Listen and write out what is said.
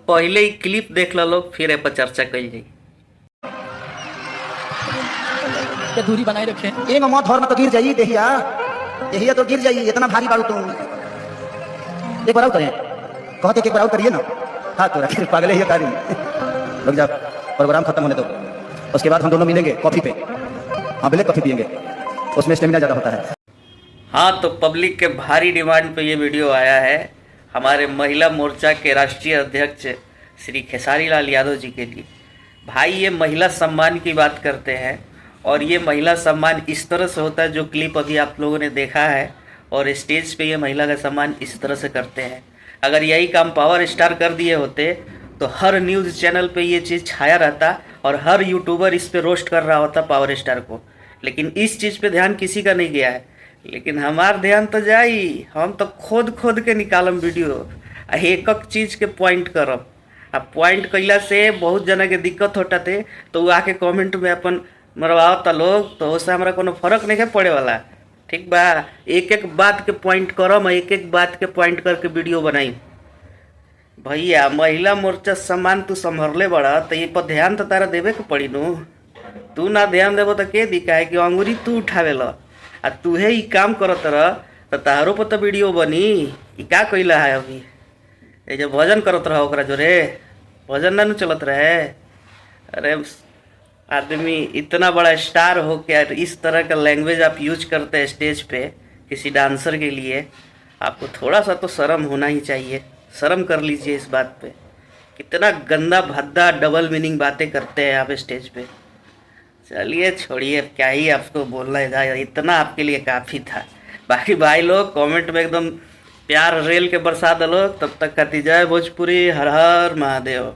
पहले ही क्लिप देख लो लोग, फिर ए पर चर्चा कल जाई। दूरी बनाए रखे एक मौत धर में तो गिर जाइए देहिया, देहिया तो गिर जाइए, इतना भारी बारू तुम। एक बार आउट करें, कहते कि एक बार आउट करिए ना। हाँ तो फिर पागल ही कारी लोग। जब प्रोग्राम खत्म होने दो, उसके बाद हम दोनों मिलेंगे कॉफी पे। हाँ ब्लैक कॉफी पियेंगे, उसमें स्टेमिना ज़्यादा होता है। हाँ तो पब्लिक के भारी डिमांड पे ये वीडियो आया है हमारे महिला मोर्चा के राष्ट्रीय अध्यक्ष श्री खेसारी लाल यादव जी के लिए। भाई ये महिला सम्मान की बात करते हैं, और ये महिला सम्मान इस तरह से होता है जो क्लिप अभी आप लोगों ने देखा है, और स्टेज पे ये महिला का सम्मान इस तरह से करते हैं। अगर यही काम पावर स्टार कर दिए होते तो हर न्यूज़ चैनल पे ये चीज़ छाया रहता और हर यूट्यूबर इस पे रोस्ट कर रहा होता पावर स्टार को। लेकिन इस चीज़ पे ध्यान किसी का नहीं गया है, लेकिन हमार ध्यान तो जाई। हम तो खोद के निकालम वीडियो, एक एक चीज़ के पॉइंट करब। अब पॉइंट कैला से बहुत जना के दिक्कत होता थे, तो वो आके कमेंट में अपन मरवाता लोग, तो उससे हमारा कोनो फर्क नहीं पड़े वाला। ठीक बा, एक एक बात के पॉइंट करम, एक एक बात के पॉइंट करके वीडियो बनाई। भैया महिला मोर्चा सम्मान तू संभरले बड़ा, तो ये पर ध्यान तो तारा देवे के पड़ी नु। तू ना ध्यान देबो तो के दिखाए कि अंगूरी तू उठावे ला, आ तूहे ही काम करत रह तो तारो पर तो वीडियो बनी। ई का कइला है अभी? ये जो भजन करत रहा ओकरा जोरे भजन ना चलत रहे। अरे आदमी इतना बड़ा स्टार हो के इस तरह का लैंग्वेज आप यूज करते हैं स्टेज पे किसी डांसर के लिए, आपको थोड़ा सा तो शर्म होना ही चाहिए। शर्म कर लीजिए इस बात पे। कितना गंदा भद्दा डबल मीनिंग बातें करते हैं आप स्टेज पे। चलिए छोड़िए, क्या ही आपको बोलना है, इतना आपके लिए काफ़ी था। बाकी भाई लोग कमेंट में एकदम प्यार रेल के बरसा दो। तब तक कहती जय भोजपुरी, हर हर महादेव।